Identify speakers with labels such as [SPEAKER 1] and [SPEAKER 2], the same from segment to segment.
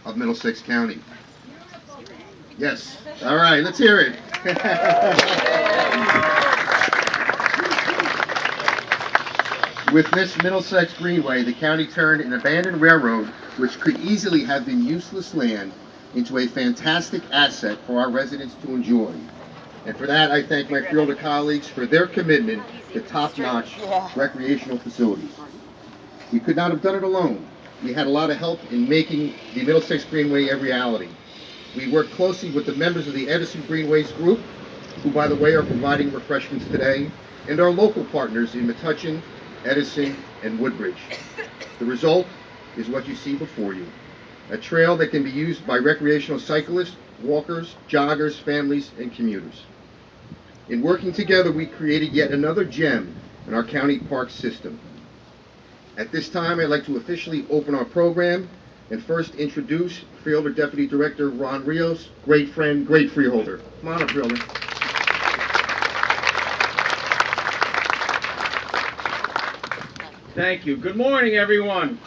[SPEAKER 1] of Middlesex County. Yes. All right, let's hear it. With this Middlesex Greenway, the county turned an abandoned railroad, which could easily have been useless land, into a fantastic asset for our residents to enjoy. And for that, I thank my Freeholder colleagues for their commitment to top-notch recreational facilities. We could not have done it alone. We had a lot of help in making the Middlesex Greenway a reality. We worked closely with the members of the Edison Greenways group, who, by the way, are providing refreshments today, and our local partners in Metuchen, Edison, and Woodbridge. The result is what you see before you. A trail that can be used by recreational cyclists, walkers, joggers, families, and commuters. In working together, we created yet another gem in our county park system. At this time, I'd like to officially open our program and first introduce Freeholder Deputy Director Ron Rios, great friend, great freeholder. Come on up, Freeholder.
[SPEAKER 2] Thank you. Good morning, everyone.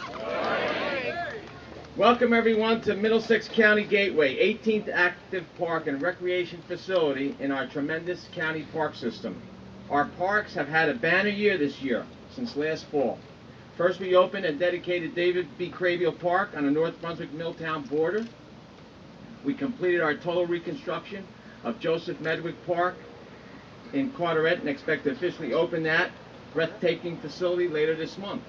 [SPEAKER 2] Welcome, everyone, to Middlesex County Gateway, 18th active park and recreation facility in our tremendous county park system. Our parks have had a banner year this year, since last fall. First, we opened and dedicated David B. Craviel Park on the North Brunswick-Milltown border. We completed our total reconstruction of Joseph Medwick Park in Carteret and expect to officially open that breathtaking facility later this month.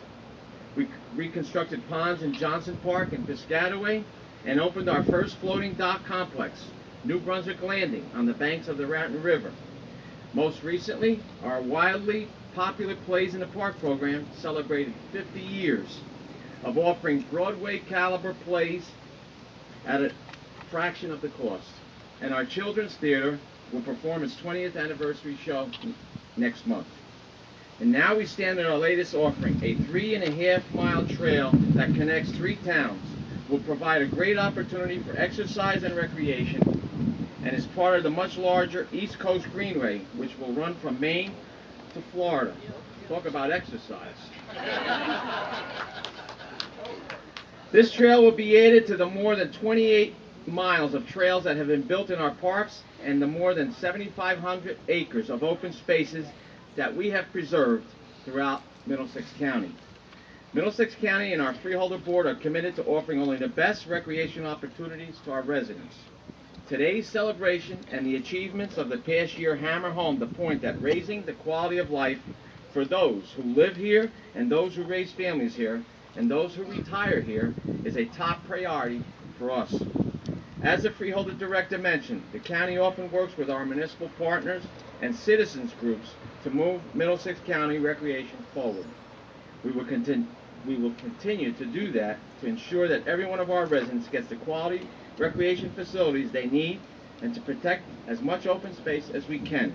[SPEAKER 2] We reconstructed ponds in Johnson Park and Piscataway and opened our first floating dock complex, New Brunswick Landing, on the banks of the Raton River. Most recently, our wildly popular Plays in the Park program celebrated 50 years of offering Broadway caliber plays at a fraction of the cost. And our Children's Theater will perform its 20th anniversary show next month. And now we stand at our latest offering, a 3.5-mile trail that connects 3 towns. Will provide a great opportunity for exercise and recreation, and is part of the much larger East Coast Greenway, which will run from Maine to Florida. Talk about exercise. This trail will be added to the more than 28 miles of trails that have been built in our parks and the more than 7,500 acres of open spaces that we have preserved throughout Middlesex County. Middlesex County and our Freeholder Board are committed to offering only the best recreation opportunities to our residents. Today's celebration and the achievements of the past year hammer home the point that raising the quality of life for those who live here and those who raise families here and those who retire here is a top priority for us. As the Freeholder Director mentioned, the county often works with our municipal partners and citizens groups to move Middlesex County recreation forward. We will continue to do that to ensure that every one of our residents gets the quality recreation facilities they need and to protect as much open space as we can.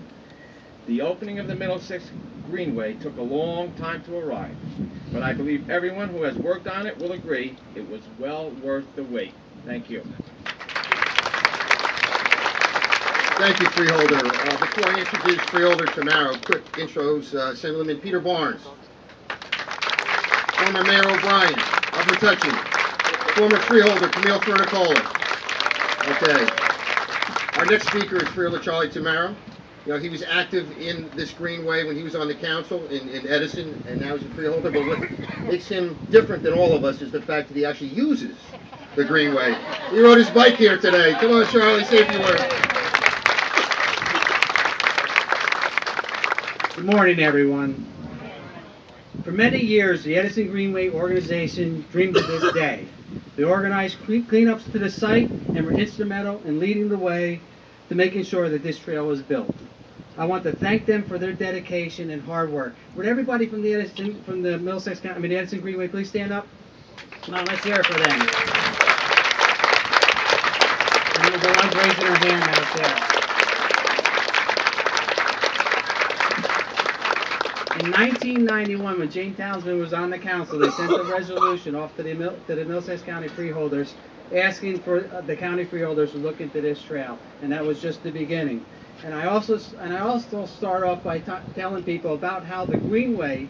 [SPEAKER 2] The opening of the Middlesex Greenway took a long time to arrive, but I believe everyone who has worked on it will agree it was well worth the wait. Thank you.
[SPEAKER 1] Thank you, Freeholder. Before I introduce Freeholder Tamaro, quick intros. Assemblyman Peter Barnes. Former Mayor O'Brien of Metuchen. Former Freeholder Camille Fernicola. Okay. Our next speaker is Freeholder Charlie Tamaro. You know, he was active in this Greenway when he was on the council in Edison, and now he's a Freeholder. But what makes him different than all of us is the fact that he actually uses the Greenway. He rode his bike here today. Come on, Charlie, say a few words.
[SPEAKER 3] Good morning, everyone. For many years, the Edison Greenway organization dreamed of this day. They organized cleanups to the site and were instrumental in leading the way to making sure that this trail was built. I want to thank them for their dedication and hard work. Would everybody from the Middlesex County, the Edison Greenway, please stand up? Come on, let's hear it for them. And the ones raising their hand out there. In 1991, when Jane Townsend was on the council, they sent a resolution off to the Middlesex County Freeholders asking for the county freeholders to look into this trail, and that was just the beginning. And I also start off by telling people about how the Greenway,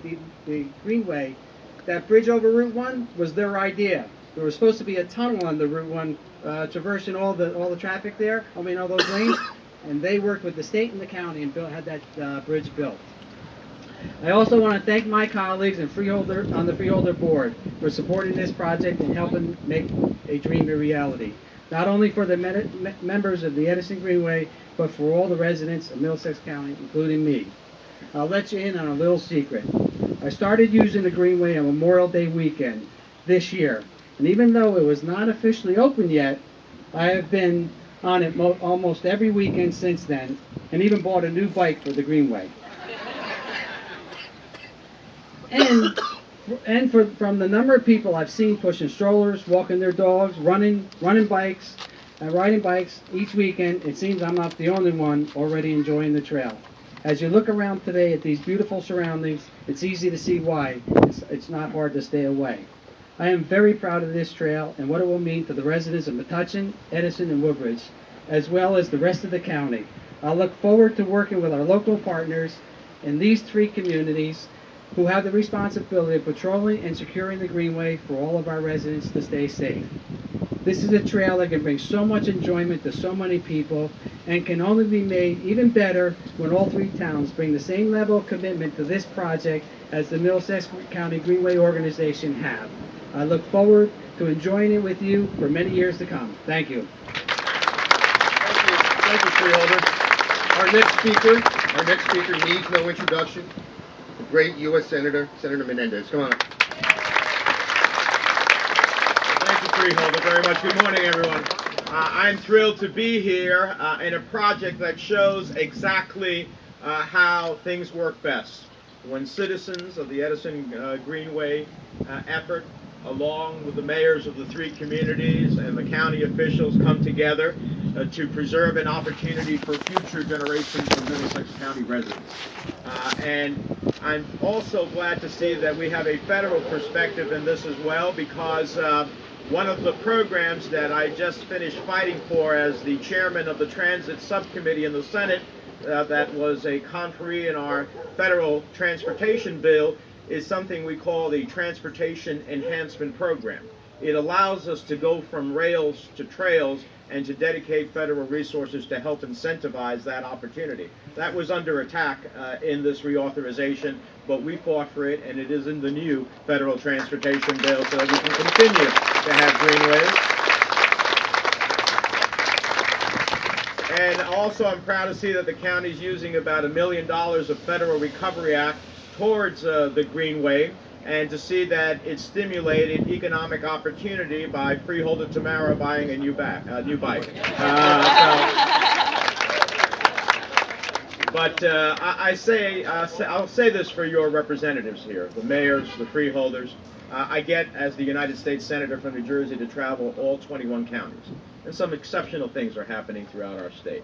[SPEAKER 3] that bridge over Route 1 was their idea. There was supposed to be a tunnel on the Route 1 traversing all the traffic there, all those lanes, and they worked with the state and the county and had that bridge built. I also want to thank my colleagues and on the Freeholder Board for supporting this project and helping make a dream a reality. Not only for the members of the Edison Greenway, but for all the residents of Middlesex County, including me. I'll let you in on a little secret. I started using the Greenway on Memorial Day weekend this year, and even though it was not officially open yet, I have been on it almost every weekend since then, and even bought a new bike for the Greenway. From the number of people I've seen pushing strollers, walking their dogs, running bikes, and riding bikes each weekend, it seems I'm not the only one already enjoying the trail. As you look around today at these beautiful surroundings, it's easy to see why it's not hard to stay away. I am very proud of this trail and what it will mean to the residents of Metuchen, Edison, and Woodbridge, as well as the rest of the county. I look forward to working with our local partners in these three communities who have the responsibility of patrolling and securing the Greenway for all of our residents to stay safe. This is a trail that can bring so much enjoyment to so many people and can only be made even better when all three towns bring the same level of commitment to this project as the Middlesex County Greenway organization have. I look forward to enjoying it with you for many years to come. Thank you.
[SPEAKER 1] Thank you, Freeholder. Our next speaker needs no introduction. The great U.S. Senator, Senator Menendez. Come on up.
[SPEAKER 2] Thank you, Freeholder, very much. Good morning, everyone. I'm thrilled to be here in a project that shows exactly how things work best. When citizens of the Edison Greenway effort, along with the mayors of the three communities and the county officials, come together to preserve an opportunity for future generations of Middlesex County residents. And I'm also glad to see that we have a federal perspective in this as well, because one of the programs that I just finished fighting for as the chairman of the Transit Subcommittee in the Senate, that was a conferee in our federal transportation bill, is something we call the Transportation Enhancement Program. It allows us to go from rails to trails and to dedicate federal resources to help incentivize that opportunity. That was under attack in this reauthorization, but we fought for it, and it is in the new federal transportation bill so that we can continue to have greenways. And also I'm proud to see that the county is using about $1 million of Federal Recovery Act towards the Greenway, and to see that it stimulated economic opportunity by Freeholder Tamara buying a new bike. I'll say this for your representatives here, the mayors, the freeholders. I get, as the United States Senator from New Jersey, to travel all 21 counties, and some exceptional things are happening throughout our state.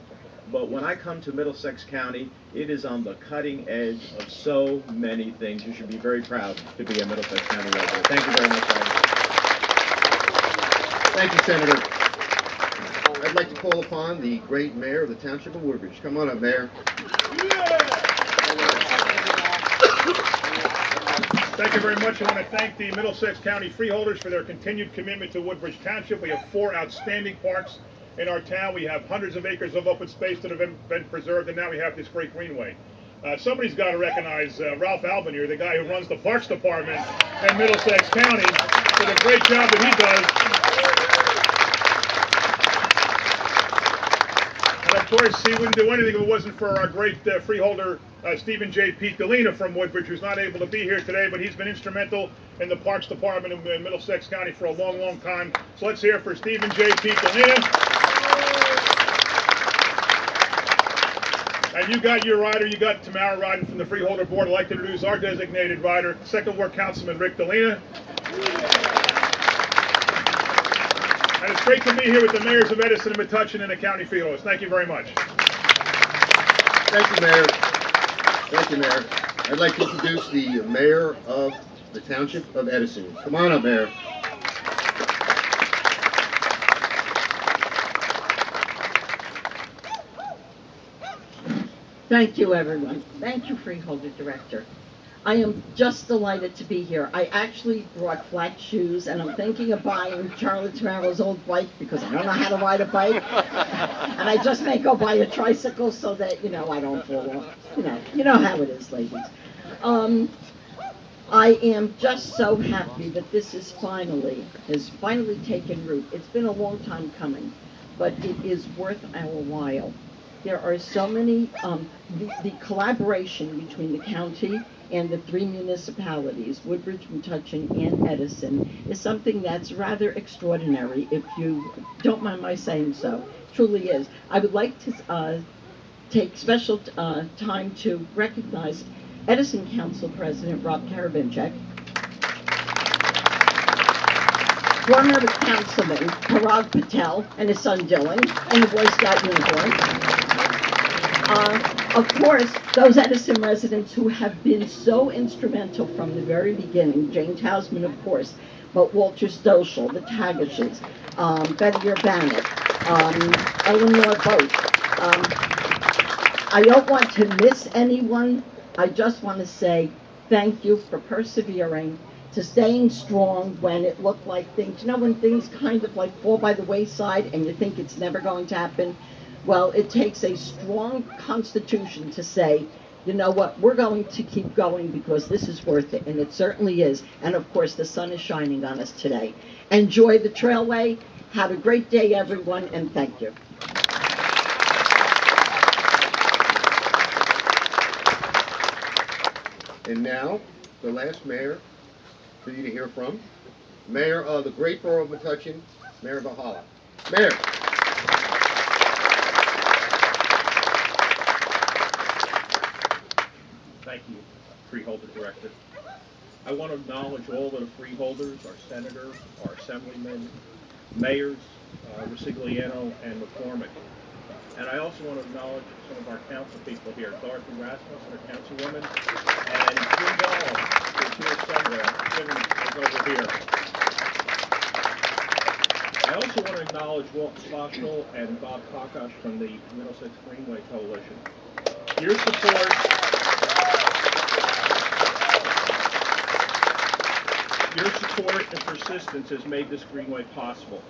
[SPEAKER 2] But when I come to Middlesex County, it is on the cutting edge of so many things. You should be very proud to be a Middlesex County resident. Thank you very much, Senator.
[SPEAKER 1] Thank you, Senator. I'd like to call upon the great mayor of the Township of Woodbridge. Come on up, Mayor.
[SPEAKER 4] Thank you very much. I want to thank the Middlesex County freeholders for their continued commitment to Woodbridge Township. We have 4 outstanding parks in our town. We have hundreds of acres of open space that have been preserved, and now we have this great greenway. Somebody's got to recognize Ralph Albanier, the guy who runs the Parks Department in Middlesex County, for the great job that he does. And of course, he wouldn't do anything if it wasn't for our great freeholder, Stephen J. Pete Galena from Woodbridge, who's not able to be here today, but he's been instrumental in the Parks Department in Middlesex County for a long, long time. So let's hear it for Stephen J. Pete Galena. And you got your rider, you got Tamara riding from the Freeholder Board. I'd like to introduce our designated rider, 2nd Ward Councilman Rick Galena. And it's great to be here with the mayors of Edison and Metuchen and the county freeholders. Thank you very much.
[SPEAKER 1] Thank you, Mayor. Thank you, Mayor. I'd like to introduce the mayor of the Township of Edison. Come on up, Mayor.
[SPEAKER 5] Thank you, everyone. Thank you, Freeholder Director. I am just delighted to be here. I actually brought flat shoes, and I'm thinking of buying Charlie Tamaro's old bike because I don't know how to ride a bike. And I just may go buy a tricycle so that, I don't fall off. You know how it is, ladies. I am just so happy that this has finally taken root. It's been a long time coming, but it is worth our while. There are so many, the collaboration between the county and the three municipalities, Woodbridge, Metuchen, and Edison, is something that's rather extraordinary, if you don't mind my saying so. It truly is. I would like to take special time to recognize Edison Council President Rob Karavinchek, former Councilman Parag Patel and his son Dylan, and the Boy Scout uniform. Of course, those Edison residents who have been so instrumental from the very beginning, Jane Tausman, of course, but Walter Stoschel, the Tagishes, Betty Urbanek, Eleanor Boat. I don't want to miss anyone. I just want to say thank you for persevering, to staying strong when it looked like things, when things kind of like fall by the wayside and you think it's never going to happen. Well, it takes a strong constitution to say, you know what, we're going to keep going because this is worth it, and it certainly is. And of course, the sun is shining on us today. Enjoy the Trailway. Have a great day, everyone, and thank you.
[SPEAKER 1] And now, the last mayor for you to hear from, Mayor of the great borough of Metuchen, Mayor Valhalla. Mayor.
[SPEAKER 6] Thank you, Freeholder Director. I want to acknowledge all of the freeholders, our senators, our assemblymen, mayors, Resigliano and McCormick. And I also want to acknowledge some of our council people here, Dorothy Rasmussen, our councilwoman, and Jim Ball, who's here somewhere. Jim is over here. I also want to acknowledge Walt Stoschel and Bob Kakash from the Middlesex Greenway Coalition. Your support and persistence has made this greenway possible.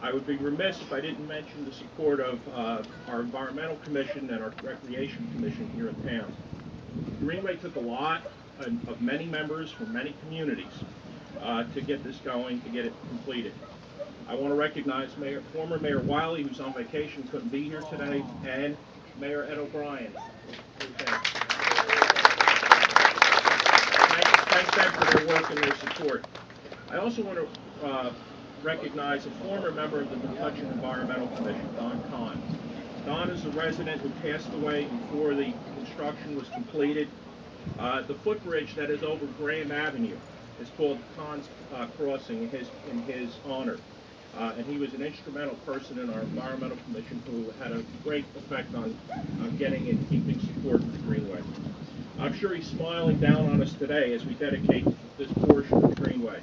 [SPEAKER 6] I would be remiss if I didn't mention the support of our Environmental Commission and our Recreation Commission here in town. Greenway took a lot of many members from many communities to get this going, to get it completed. I want to recognize former Mayor Wiley, who's on vacation, couldn't be here today, and Mayor Ed O'Brien. Thank them for their work and their support. I also want to recognize a former member of the Metuchen Environmental Commission, Don Kahn. Don is a resident who passed away before the construction was completed. The footbridge that is over Graham Avenue is called Kahn's Crossing in his honor. And he was an instrumental person in our Environmental Commission who had a great effect on getting and keeping support for the Greenway. I'm sure he's smiling down on us today as we dedicate this portion of the Greenway.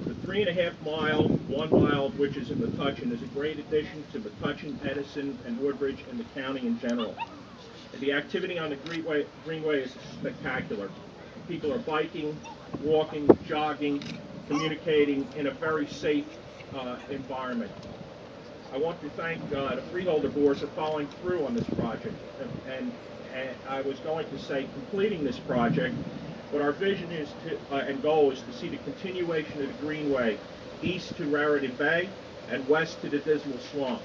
[SPEAKER 6] The 3.5 mile, 1 mile of which is in Metuchen, is a great addition to Metuchen, Edison, and Woodbridge and the county in general. And the activity on the Greenway is spectacular. People are biking, walking, jogging, communicating in a very safe environment. I want to thank the Freeholder Board for following through on this project. And I was going to say completing this project, but our vision is and goal is to see the continuation of the Greenway east to Raritan Bay and west to the Dismal Swamp.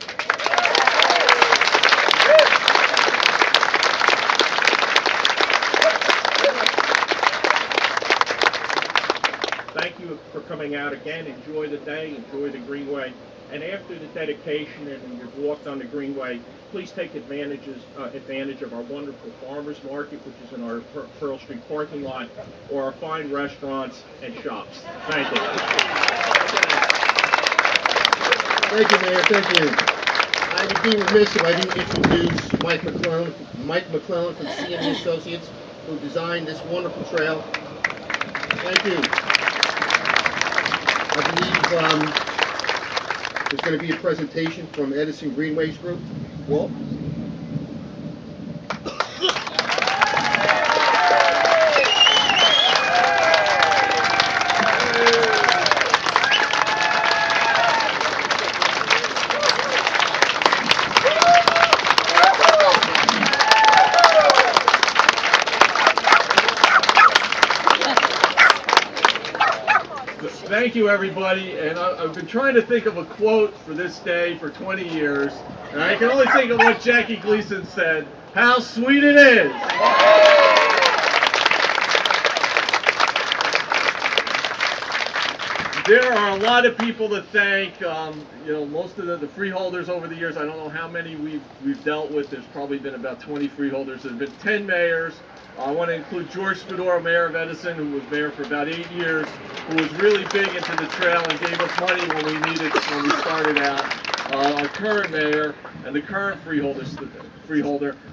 [SPEAKER 6] Thank you for coming out again. Enjoy the day, enjoy the Greenway. And after the dedication and you've walked on the Greenway, please take advantage of our wonderful farmers market, which is in our Pearl Street parking lot, or our fine restaurants and shops. Thank you.
[SPEAKER 1] Thank you, Mayor. Thank you. I would be remiss if I didn't introduce Mike McClellan from CME Associates, who designed this wonderful trail. Thank you. I believe there's going to be a presentation from Edison Greenways Group. Walt?
[SPEAKER 6] thank you, everybody. And I've been trying to think of a quote for this day for 20 years, and I can only think of what Jackie Gleason said, "How sweet it is." There are a lot of people to thank. Most of the freeholders over the years. I don't know how many we've dealt with. There's probably been about 20 freeholders. There's been 10 mayors. I want to include George Spadoro, mayor of Edison, who was mayor for about 8 years, who was really big into the trail and gave us money when we needed when we started out. Our current mayor and the current freeholder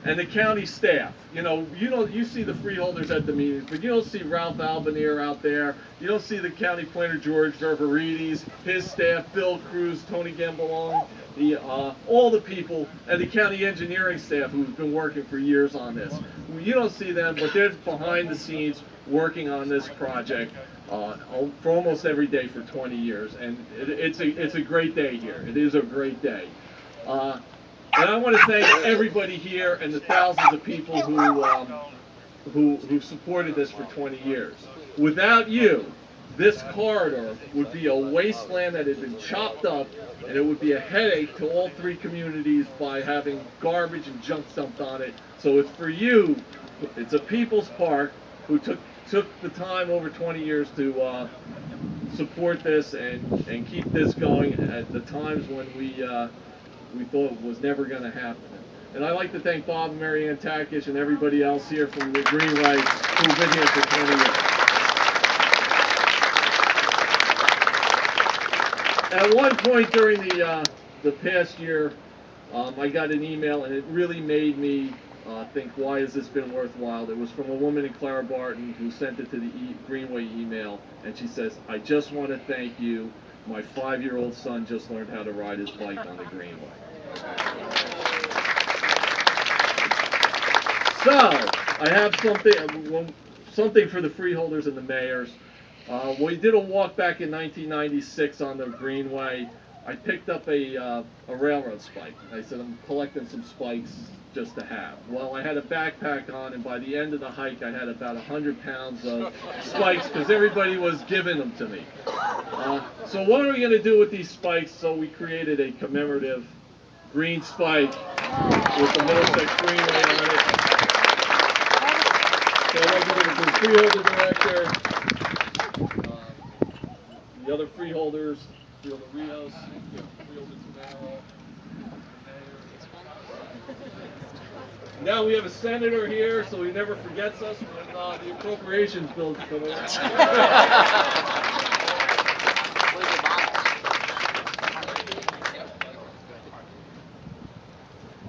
[SPEAKER 6] and the county staff. You see the freeholders at the meetings, but you don't see Ralph Albanier out there. You don't see the county planner George Ververides, his staff, Bill Cruz, Tony Gambalone, all the people, and the county engineering staff who's been working for years on this. You don't see them, but they're behind the scenes working on this project for almost every day for 20 years, and it's a great day here. It is a great day. And I want to thank everybody here and the thousands of people who supported this for 20 years. Without you, this corridor would be a wasteland that had been chopped up, and it would be a headache to all 3 communities by having garbage and junk dumped on it. So it's for you. It's a people's park who took the time over 20 years to support this and keep this going at the times when we thought it was never going to happen. And I'd like to thank Bob and Mary Ann Takish and everybody else here from the Greenway who've been here for 20 years. At one point during the past year, I got an email, and it really made me think, why has this been worthwhile? It was from a woman in Clara Barton who sent it to the Greenway email, and she says, "I just want to thank you. My 5-year-old son just learned how to ride his bike on the Greenway." So, I have something for the freeholders and the mayors. We did a walk back in 1996 on the Greenway. I picked up a railroad spike. I said, I'm collecting some spikes just to have. Well, I had a backpack on, and by the end of the hike, I had about 100 pounds of spikes because everybody was giving them to me. So what are we going to do with these spikes? So we created a commemorative green spike with the Middlesex Greenway on it. So I'd like to give it to the freeholder director, the other freeholders, Freeholder Rios, Freeholder Tamaro, the mayor. Now we have a senator here, so he never forgets us when the appropriations bill's coming out.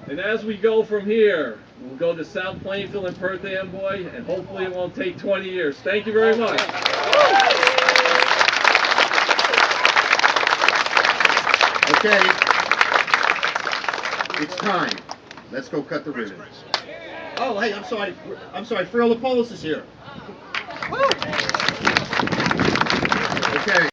[SPEAKER 6] And as we go from here, we'll go to South Plainfield and Perth Amboy, and hopefully it won't take 20 years. Thank you very much.
[SPEAKER 1] Okay, it's time. Let's go cut the ribbon.
[SPEAKER 7] Oh, hey, I'm sorry, Freeholder Polis is here.
[SPEAKER 1] Okay.